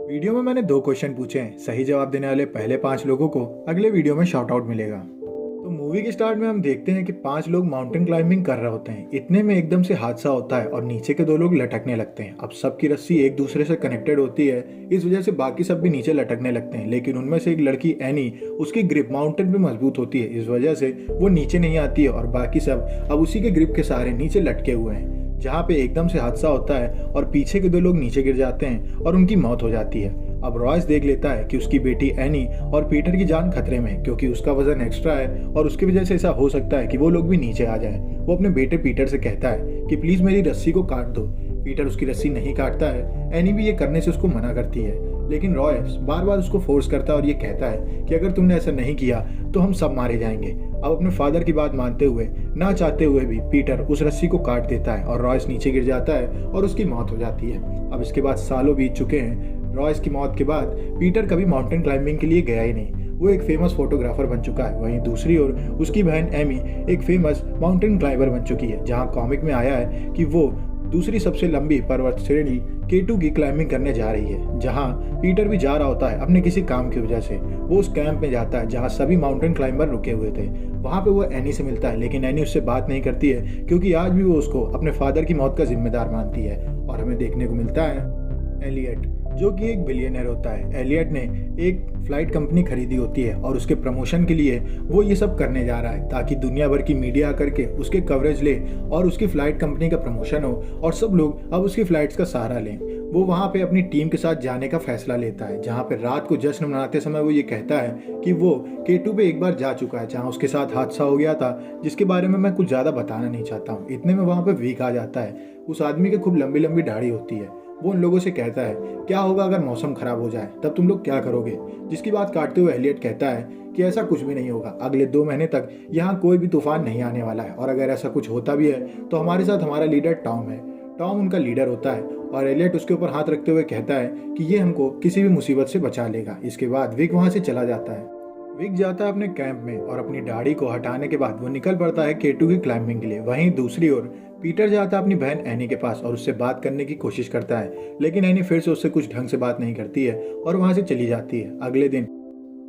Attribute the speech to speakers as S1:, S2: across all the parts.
S1: Video में मैंने 2 question पूछे हैं। सही जवाब देने वाले पहले 5 लोगों को अगले वीडियो में शाउट आउट मिलेगा। तो मूवी के स्टार्ट में हम देखते हैं कि 5 लोग माउंटेन क्लाइंबिंग कर रहे होते हैं। इतने में एकदम से हादसा होता है और नीचे के 2 लोग लटकने लगते हैं। अब सबकी रस्सी एक दूसरे से कनेक्टेड होती है, इस वजह से बाकी सब भी नीचे लटकने लगते हैं। लेकिन उनमें से एक लड़की एनी, उसकी ग्रिप माउंटेन पे मजबूत होती है, इस वजह से वो नीचे नहीं आती है और बाकी सब अब उसी के ग्रिप के सहारे नीचे लटके हुए हैं। जहाँ पे एकदम से हादसा होता है और पीछे के 2 लोग नीचे गिर जाते हैं और उनकी मौत हो जाती है। अब रॉयस देख लेता है कि उसकी बेटी एनी और पीटर की जान खतरे में है, क्योंकि उसका वजन एक्स्ट्रा है और उसकी वजह से ऐसा हो सकता है कि वो लोग भी नीचे आ जाएं। वो अपने बेटे पीटर से कहता है कि प्लीज मेरी रस्सी को काट दो। पीटर उसकी रस्सी नहीं काटता है। एनी भी ये करने से उसको मना करती है, लेकिन रॉयस बार बार उसको फोर्स करता है और ये कहता है कि अगर तुमने ऐसा नहीं किया तो हम सब मारे जाएंगे। अब अपने फादर की बात मानते हुए, ना चाहते हुए भी पीटर उस रस्सी को काट देता है और रॉयस नीचे गिर जाता है और उसकी मौत हो जाती है। अब इसके बाद सालों बीत चुके हैं। रॉयस की मौत के बाद पीटर कभी माउंटेन क्लाइंबिंग के लिए गया ही नहीं। वो एक फेमस फोटोग्राफर बन चुका है। वहीं दूसरी ओर उसकी बहन एमी एक फेमस माउंटेन क्लाइंबर बन चुकी है, जहां कॉमिक में आया है कि वो दूसरी सबसे लंबी पर्वत श्रेणी K2 की क्लाइंबिंग करने जा रही है। जहां पीटर भी जा रहा होता है अपने किसी काम की वजह से। वो उस कैंप में जाता है जहां सभी माउंटेन क्लाइंबर रुके हुए थे। वहां पे वो एनी से मिलता है, लेकिन एनी उससे बात नहीं करती है, क्योंकि आज भी वो उसको अपने फादर की मौत का जिम्मेदार मानती है। और हमें देखने को मिलता है एलियट, जो कि एक बिलियनर होता है। एलियट ने एक फ्लाइट कंपनी खरीदी होती है और उसके प्रमोशन के लिए वो ये सब करने जा रहा है, ताकि दुनिया भर की मीडिया आकर के उसके कवरेज ले और उसकी फ्लाइट कंपनी का प्रमोशन हो और सब लोग अब उसकी फ्लाइट्स का सहारा लें। वो वहाँ पे अपनी टीम के साथ जाने का फैसला लेता है, जहाँ पे रात को जश्न मनाते समय वो ये कहता है कि वो K2 पे एक बार जा चुका है, जहाँ उसके साथ हादसा हो गया था, जिसके बारे में मैं कुछ ज़्यादा बताना नहीं चाहता हूँ। इतने में वहाँ पे वीक आ जाता है। उस आदमी की खूब लंबी लंबी दाढ़ी होती है। वो उन लोगों से कहता है, क्या होगा अगर मौसम खराब हो जाए, तब तुम लोग क्या करोगे? जिसकी बात काटते हुए एलियट कहता है कि ऐसा कुछ भी नहीं होगा। अगले 2 महीने तक यहाँ कोई भी तूफान नहीं आने वाला है, और अगर ऐसा कुछ होता भी है तो हमारे साथ हमारा लीडर टॉम है। टॉम उनका लीडर होता है और एलियट उसके ऊपर हाथ रखते हुए कहता है कि ये हमको किसी भी मुसीबत से बचा लेगा। इसके बाद विक वहाँ से चला जाता है। विक जाता है अपने कैंप में और अपनी दाढ़ी को हटाने के बाद वो निकल पड़ता है K2 की क्लाइंबिंग के लिए। वहीं दूसरी ओर पीटर जाता है अपनी बहन एनी के पास और उससे बात करने की कोशिश करता है, लेकिन एनी फिर से उससे कुछ ढंग से बात नहीं करती है और वहां से चली जाती है। अगले दिन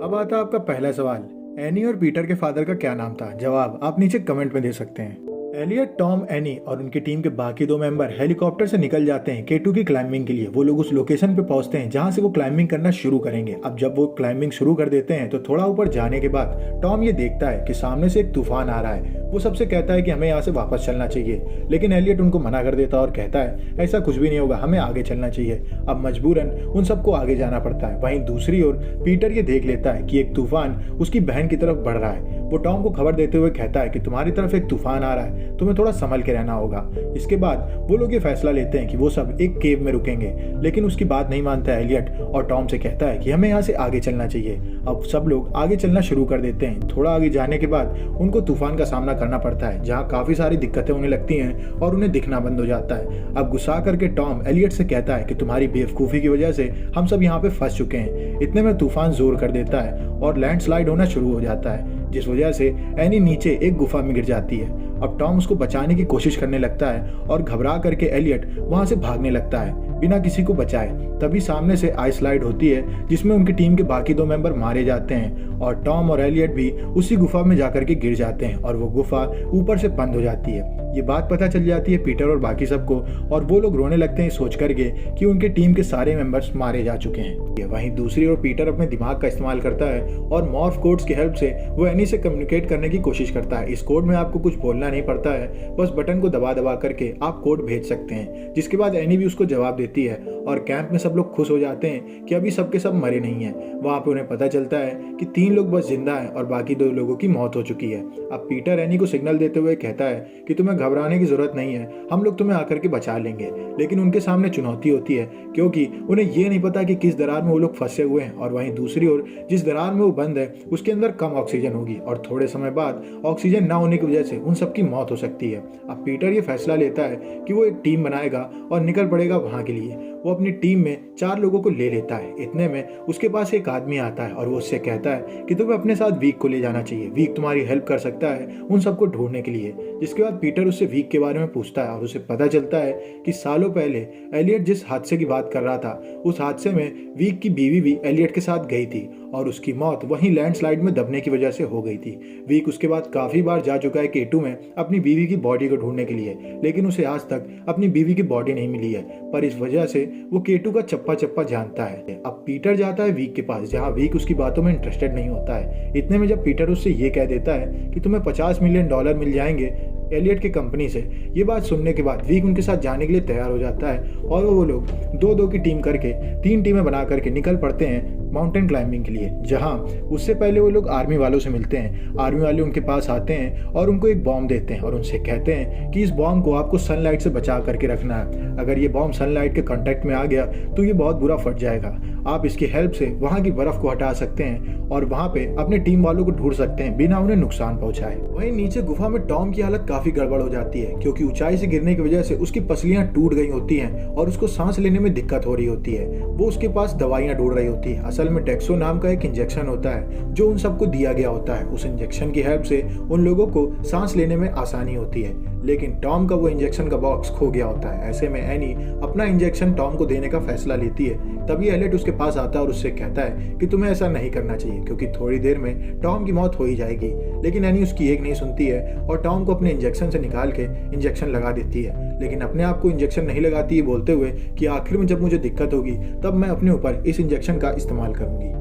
S1: अब आता है आपका पहला सवाल, एनी और पीटर के फादर का क्या नाम था? जवाब आप नीचे कमेंट में दे सकते हैं। एलियट, टॉम, एनी और उनकी टीम के बाकी 2 मेंबर हेलीकॉप्टर से निकल जाते हैं K2 की क्लाइंबिंग के लिए। वो लोग उस लोकेशन पे पहुंचते हैं जहां से वो क्लाइंबिंग करना शुरू करेंगे। अब जब वो क्लाइंबिंग शुरू कर देते हैं तो थोड़ा ऊपर जाने के बाद टॉम ये देखता है कि सामने से एक तूफान आ रहा है। वो सबसे कहता है कि हमें यहाँ से वापस चलना चाहिए, लेकिन एलियट उनको मना कर देता है और कहता है ऐसा कुछ भी नहीं होगा, हमें आगे चलना चाहिए। अब मजबूरन उन सबको आगे जाना पड़ता है। वहीं दूसरी ओर पीटर ये देख लेता है कि एक तूफान उसकी बहन की तरफ बढ़ रहा है। वो टॉम को खबर देते हुए कहता है कि तुम्हारी तरफ एक तूफान आ रहा है, तुम्हें थोड़ा संभल के रहना होगा। इसके बाद वो लोग ये फैसला लेते हैं कि वो सब एक केव में रुकेंगे, लेकिन उसकी बात नहीं मानता एलियट और टॉम से कहता है कि हमें यहाँ से आगे चलना चाहिए। अब सब लोग आगे चलना शुरू कर देते हैं। थोड़ा आगे जाने के बाद उनको तूफान का सामना करना पड़ता है, जहाँ काफी सारी दिक्कतें होने लगती हैं और उन्हें दिखना बंद हो जाता है। अब गुस्सा करके टॉम एलियट से कहता है कि तुम्हारी बेवकूफ़ी की वजह से हम सब यहाँ पे फंस चुके हैं। इतने में तूफान जोर कर देता है और लैंडस्लाइड होना शुरू हो जाता है, जिस वजह से एनी नीचे एक गुफा में गिर जाती है। अब टॉम उसको बचाने की कोशिश करने लगता है और घबरा करके एलियट वहां से भागने लगता है बिना किसी को बचाए। तभी सामने से आइस स्लाइड होती है, जिसमें उनकी टीम के बाकी 2 मेंबर मारे जाते हैं और टॉम और एलियट भी उसी गुफा में जाकर के गिर जाते हैं और वो गुफा ऊपर से बंद हो जाती है। ये बात पता चल जाती है पीटर और बाकी सबको, और वो लोग रोने लगते हैं सोच करके कि उनके टीम के सारे मेंबर्स मारे जा चुके हैं। वहीं दूसरी ओर पीटर अपने दिमाग का इस्तेमाल करता है और मॉर्फ कोड्स की हेल्प से वो एनी से कम्युनिकेट करने की कोशिश करता है। इस कोड में आपको कुछ बोलना नहीं पड़ता है, बस बटन को दबा दबा करके आप कोड भेज सकते हैं। जिसके बाद एनी भी उसको जवाब देती है और कैंप में सब लोग खुश हो जाते हैं कि अभी सबके सब मरे नहीं हैं। वहाँ पे उन्हें पता चलता है कि 3 लोग बस जिंदा हैं और बाकी 2 लोगों की मौत हो चुकी है। अब पीटर एनी को सिग्नल देते हुए कहता है कि तुम्हें घबराने की जरूरत नहीं है, हम लोग तुम्हें आकर के बचा लेंगे। लेकिन उनके सामने चुनौती होती है, क्योंकि उन्हें ये नहीं पता कि किस दरार में वो लोग फंसे हुए हैं, और वहीं दूसरी ओर जिस दरार में वो बंद है उसके अंदर कम ऑक्सीजन होगी और थोड़े समय बाद ऑक्सीजन ना होने की वजह से उन सबकी मौत हो सकती है। अब पीटर ये फैसला लेता है कि वो एक टीम बनाएगा और निकल पड़ेगा वहां के लिए। वो अपनी टीम में 4 लोगों को ले लेता है। इतने में उसके पास एक आदमी आता है और वो उससे कहता है कि तुम्हें अपने साथ वीक को ले जाना चाहिए, वीक तुम्हारी हेल्प कर सकता है उन सबको ढूंढने के लिए। जिसके बाद पीटर उससे वीक के बारे में पूछता है और उसे पता चलता है कि सालों पहले एलियट जिस हादसे की बात कर रहा था, उस हादसे में वीक की बीवी भी एलियट के साथ गई थी और उसकी मौत वहीं लैंडस्लाइड में दबने की वजह से हो गई थी। वीक उसके बाद काफी बार जा चुका है K2 में अपनी बीवी की बॉडी को ढूंढने के लिए, लेकिन उसे आज तक अपनी बीवी की बॉडी नहीं मिली है। पर इस वजह से वो K2 का चप्पा चप्पा जानता है। अब पीटर जाता है वीक के पास, जहाँ वीक उसकी बातों में इंटरेस्टेड नहीं होता है। इतने में जब पीटर उससे ये कह देता है कि तुम्हें $50 मिलियन मिल जाएंगे एलियट की कंपनी से, ये बात सुनने के बाद वीक उनके साथ जाने के लिए तैयार हो जाता है और वो लोग 2-2 की टीम करके 3 टीमें बना करके निकल पड़ते हैं माउंटेन क्लाइंबिंग के लिए। जहां उससे पहले वो लोग आर्मी वालों से मिलते हैं। आर्मी वाले उनके पास आते हैं और उनको एक बॉम्ब देते हैं और उनसे कहते हैं कि इस बॉम्ब को आपको सनलाइट से बचा करके रखना है। अगर ये बॉम्ब सनलाइट के कांटेक्ट में आ गया तो ये बहुत बुरा फट जाएगा। आप इसकी हेल्प से वहाँ की बर्फ को हटा सकते हैं और वहाँ पे अपने टीम वालों को ढूंढ सकते हैं बिना उन्हें नुकसान पहुंचाए। वहीं नीचे गुफा में टॉम की हालत काफी गड़बड़ हो जाती है, क्योंकि ऊंचाई से गिरने की वजह से उसकी पसलियां टूट गई होती हैं और उसको सांस लेने में दिक्कत हो रही होती है। वो उसके पास दवाइयां ढूंढ रही होती है। असल में डेक्सो नाम का एक इंजेक्शन होता है जो उन सबको दिया गया होता है। उस इंजेक्शन की हेल्प से उन लोगों को सांस लेने में आसानी होती है, लेकिन टॉम का वो इंजेक्शन का बॉक्स खो गया होता है। ऐसे में एनी अपना इंजेक्शन टॉम को देने का फैसला लेती है। तभी एलियट उसके पास आता है और उससे कहता है कि तुम्हें ऐसा नहीं करना चाहिए, क्योंकि थोड़ी देर में टॉम की मौत हो ही जाएगी। लेकिन एनी उसकी एक नहीं सुनती है और टॉम को अपने इंजेक्शन से निकाल के इंजेक्शन लगा देती है, लेकिन अपने आप को इंजेक्शन नहीं लगाती है, बोलते हुए कि आखिर में जब मुझे दिक्कत होगी तब मैं अपने ऊपर इस इंजेक्शन का इस्तेमाल करूंगी।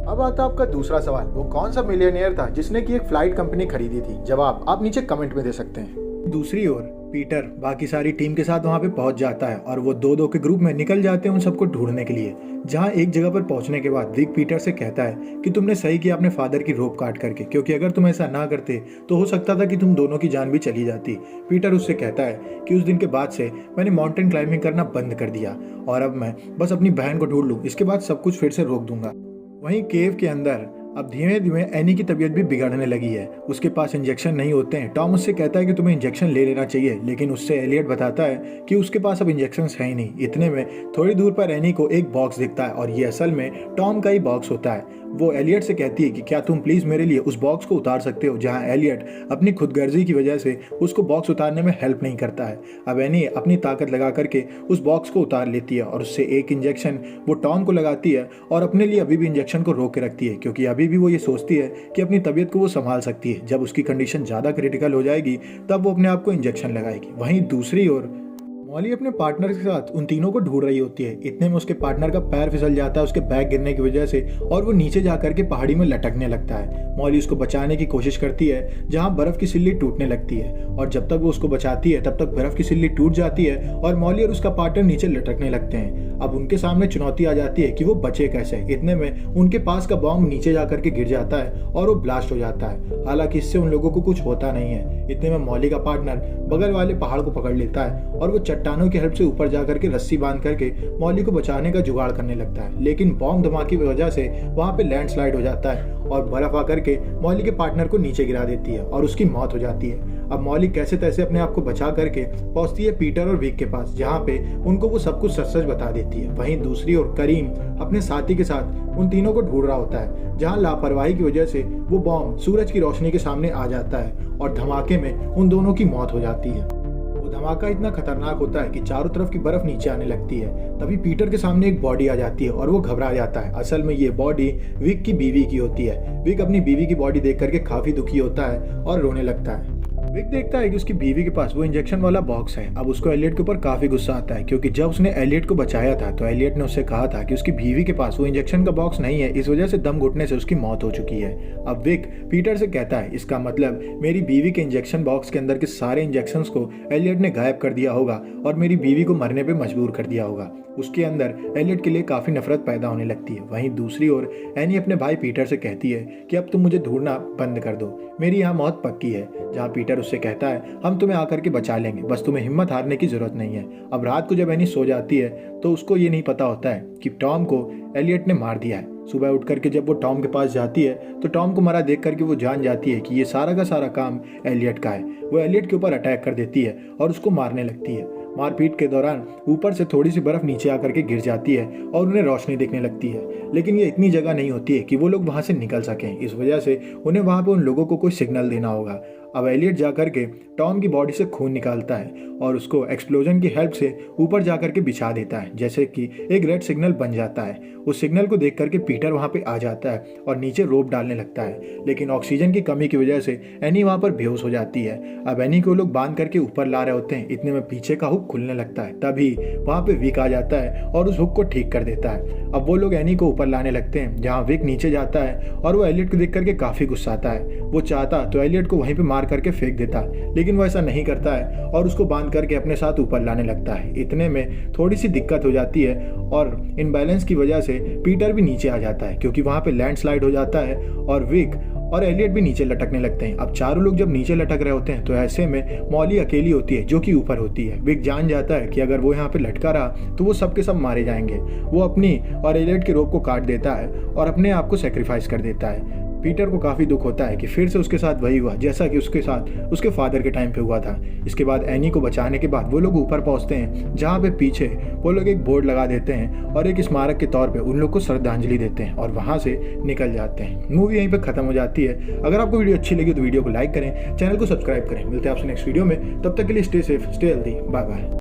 S1: अब आता है आपका दूसरा सवाल, वो कौन सा मिलियनियर था जिसने की एक फ्लाइट कंपनी खरीदी थी? जवाब आप नीचे कमेंट में दे सकते हैं। दूसरी ओर पीटर बाकी सारी टीम के साथ वहां पे पहुंच जाता है और वो 2-2 के ग्रुप में निकल जाते हैं उन सबको ढूंढने के लिए। जहां एक जगह पर पहुंचने के बाद विक पीटर से कहता है कि तुमने सही किया अपने फादर की रोप काट करके, क्योंकि अगर तुम ऐसा ना करते तो हो सकता था कि तुम दोनों की जान भी चली जाती। पीटर उससे कहता है कि उस दिन के बाद से मैंने माउंटेन क्लाइंबिंग करना बंद कर दिया और अब मैं बस अपनी बहन को ढूंढ लूँ, इसके बाद सब कुछ फिर से रोक दूंगा। वहीं केव के अंदर अब धीमे धीमे एनी की तबीयत भी बिगड़ने लगी है। उसके पास इंजेक्शन नहीं होते हैं। टॉम उससे कहता है कि तुम्हें इंजेक्शन ले लेना चाहिए, लेकिन उससे एलियट बताता है कि उसके पास अब इंजेक्शन है ही नहीं। इतने में थोड़ी दूर पर एनी को एक बॉक्स दिखता है और ये असल में टॉम का ही बॉक्स होता है। वो एलियट से कहती है कि क्या तुम प्लीज मेरे लिए उस बॉक्स को उतार सकते हो, जहां एलियट अपनी खुदगर्जी की वजह से उसको बॉक्स उतारने में हेल्प नहीं करता है। अब एनी अपनी ताकत लगा करके उस बॉक्स को उतार लेती है और उससे एक इंजेक्शन वो टॉम को लगाती है और अपने लिए अभी भी इंजेक्शन को रोक के रखती है, क्योंकि अभी भी वो ये सोचती है कि अपनी तबीयत को वो संभाल सकती है। जब उसकी कंडीशन ज़्यादा क्रिटिकल हो जाएगी तब वो अपने आप को इंजेक्शन लगाएगी। वहीं दूसरी ओर मॉली अपने पार्टनर के साथ उन तीनों को ढूंढ रही होती है। इतने में उसके पार्टनर का पैर फिसल जाता है उसके बैग गिरने की वजह से और वो नीचे जाकर के पहाड़ी में लटकने लगता है। मॉली उसको बचाने की कोशिश करती है, जहां बर्फ की सिल्ली टूटने लगती है और जब तक वो उसको बचाती है तब तक बर्फ की सिल्ली टूट जाती है और मॉली और उसका पार्टनर नीचे लटकने लगते हैं। अब उनके सामने चुनौती आ जाती है कि वो बचे कैसे। इतने में उनके पास का बॉम्ब नीचे जाकर के गिर जाता है और वो ब्लास्ट हो जाता है। हालांकि इससे उन लोगों को कुछ होता नहीं है। इतने में मॉली का पार्टनर बगल वाले पहाड़ को पकड़ लेता है और वो चट्टानों की हेल्प से ऊपर जाकर के रस्सी बांध करके मॉली को बचाने का जुगाड़ करने लगता है। लेकिन बॉम्ब धमाके की वजह से वहां पे लैंडस्लाइड हो जाता है और बर्फ आकर के मॉली के पार्टनर को नीचे गिरा देती है और उसकी मौत हो जाती है। अब मॉली कैसे तैसे अपने आप को बचा करके पहुंचती है पीटर और विक के पास, जहां पे उनको वो सब कुछ सच सच बता देती है। वहीं दूसरी ओर करीम अपने साथी के साथ उन तीनों को ढूंढ रहा होता है, जहां लापरवाही की वजह से वो बॉम्ब सूरज की रोशनी के सामने आ जाता है और धमाके में उन दोनों की मौत हो जाती है। वो धमाका इतना खतरनाक होता है कि चारों तरफ की बर्फ नीचे आने लगती है। तभी पीटर के सामने एक बॉडी आ जाती है और वो घबरा जाता है। असल में ये बॉडी विक की बीवी की होती है। विक अपनी बीवी की बॉडी देख करके काफी दुखी होता है और रोने लगता है। विक देखता है कि उसकी बीवी के पास वो इंजेक्शन वाला बॉक्स है। अब उसको एलियट के ऊपर काफी गुस्सा आता है, क्योंकि जब उसने एलियट को बचाया था तो एलियट ने उससे कहा था कि उसकी बीवी के पास वो इंजेक्शन का बॉक्स नहीं है, इस वजह से दम घुटने से उसकी मौत हो चुकी है। अब विक पीटर से कहता है इसका मतलब मेरी बीवी के इंजेक्शन बॉक्स के अंदर के सारे इंजेक्शंस को एलियट ने गायब कर दिया होगा और मेरी बीवी को मरने पे मजबूर कर दिया होगा। उसके अंदर एलियट के लिए काफी नफरत पैदा होने लगती है। वहीं दूसरी ओर एनी अपने भाई पीटर से कहती है कि अब तुम मुझे ढूंढना बंद कर दो, मेरी यहाँ मौत पक्की है। जहाँ पीटर उससे कहता है हम तुम्हें आकर के बचा लेंगे, बस तुम्हें हिम्मत हारने की जरूरत नहीं है। अब रात को जब एनी सो जाती है तो उसको ये नहीं पता होता है कि टॉम को एलियट ने मार दिया है। सुबह उठ करके जब वो टॉम के पास जाती है तो टॉम को मरा देख करके वो जान जाती है कि ये सारा का सारा काम एलियट का है। वो एलियट के ऊपर अटैक कर देती है और उसको मारने लगती है। मारपीट के दौरान ऊपर से थोड़ी सी बर्फ नीचे आकर के गिर जाती है और उन्हें रोशनी दिखने लगती है, लेकिन ये इतनी जगह नहीं होती है कि वो लोग वहाँ से निकल सकें। इस वजह से उन्हें वहाँ पे उन लोगों को कोई सिग्नल देना होगा। अब एलियट जाकर के टॉम की बॉडी से खून निकालता है और उसको एक्सप्लोजन की हेल्प से ऊपर जाकर के बिछा देता है, जैसे कि एक रेड सिग्नल बन जाता है। उस सिग्नल को देख करके पीटर वहाँ पे आ जाता है और नीचे रोप डालने लगता है, लेकिन ऑक्सीजन की कमी की वजह से एनी वहाँ पर बेहोश हो जाती है। अब एनी को लोग बांध करके ऊपर ला रहे होते हैं, इतने में पीछे का हुक खुलने लगता है। तभी वहाँ पे विक आ जाता है और उस हुक को ठीक कर देता है। अब वो लोग एनी को ऊपर लाने लगते हैं, जहाँ विक नीचे जाता है और वो एलियट को देख करके काफ़ी गुस्सा आता है। वो चाहता तो एलियट को वहीं पे मार करके फेंक देता, लेकिन वो ऐसा नहीं करता है और उसको बांध करके अपने साथ ऊपर लाने लगता है। इतने में थोड़ी सी दिक्कत हो जाती है और इनबैलेंस की वजह से पीटर भी नीचे आ जाता है, क्योंकि वहाँ पे लैंडस्लाइड हो जाता है और विक और एलियट भी नीचे लटकने लगते हैं। अब चारों लोग जब नीचे लटक रहे होते हैं तो ऐसे में मॉली अकेली होती है जो कि ऊपर होती है। विक जान जाता है कि अगर वो यहाँ पे लटका रहा तो वो सबके सब मारे जाएंगे। वो अपनी और एलियट के रोप को काट देता है और अपने आप को सेक्रीफाइस कर देता है। पीटर को काफ़ी दुख होता है कि फिर से उसके साथ वही हुआ जैसा कि उसके साथ उसके फादर के टाइम पे हुआ था। इसके बाद एनी को बचाने के बाद वो लोग ऊपर पहुंचते हैं, जहाँ पे पीछे वो लोग एक बोर्ड लगा देते हैं और एक स्मारक के तौर पे उन लोग को श्रद्धांजलि देते हैं और वहाँ से निकल जाते हैं। मूवी यहीं पे खत्म हो जाती है। अगर आपको वीडियो अच्छी लगी तो वीडियो को लाइक करें, चैनल को सब्सक्राइब करें। मिलते हैं आपसे नेक्स्ट वीडियो में, तब तक के लिए stay safe, stay healthy, bye bye.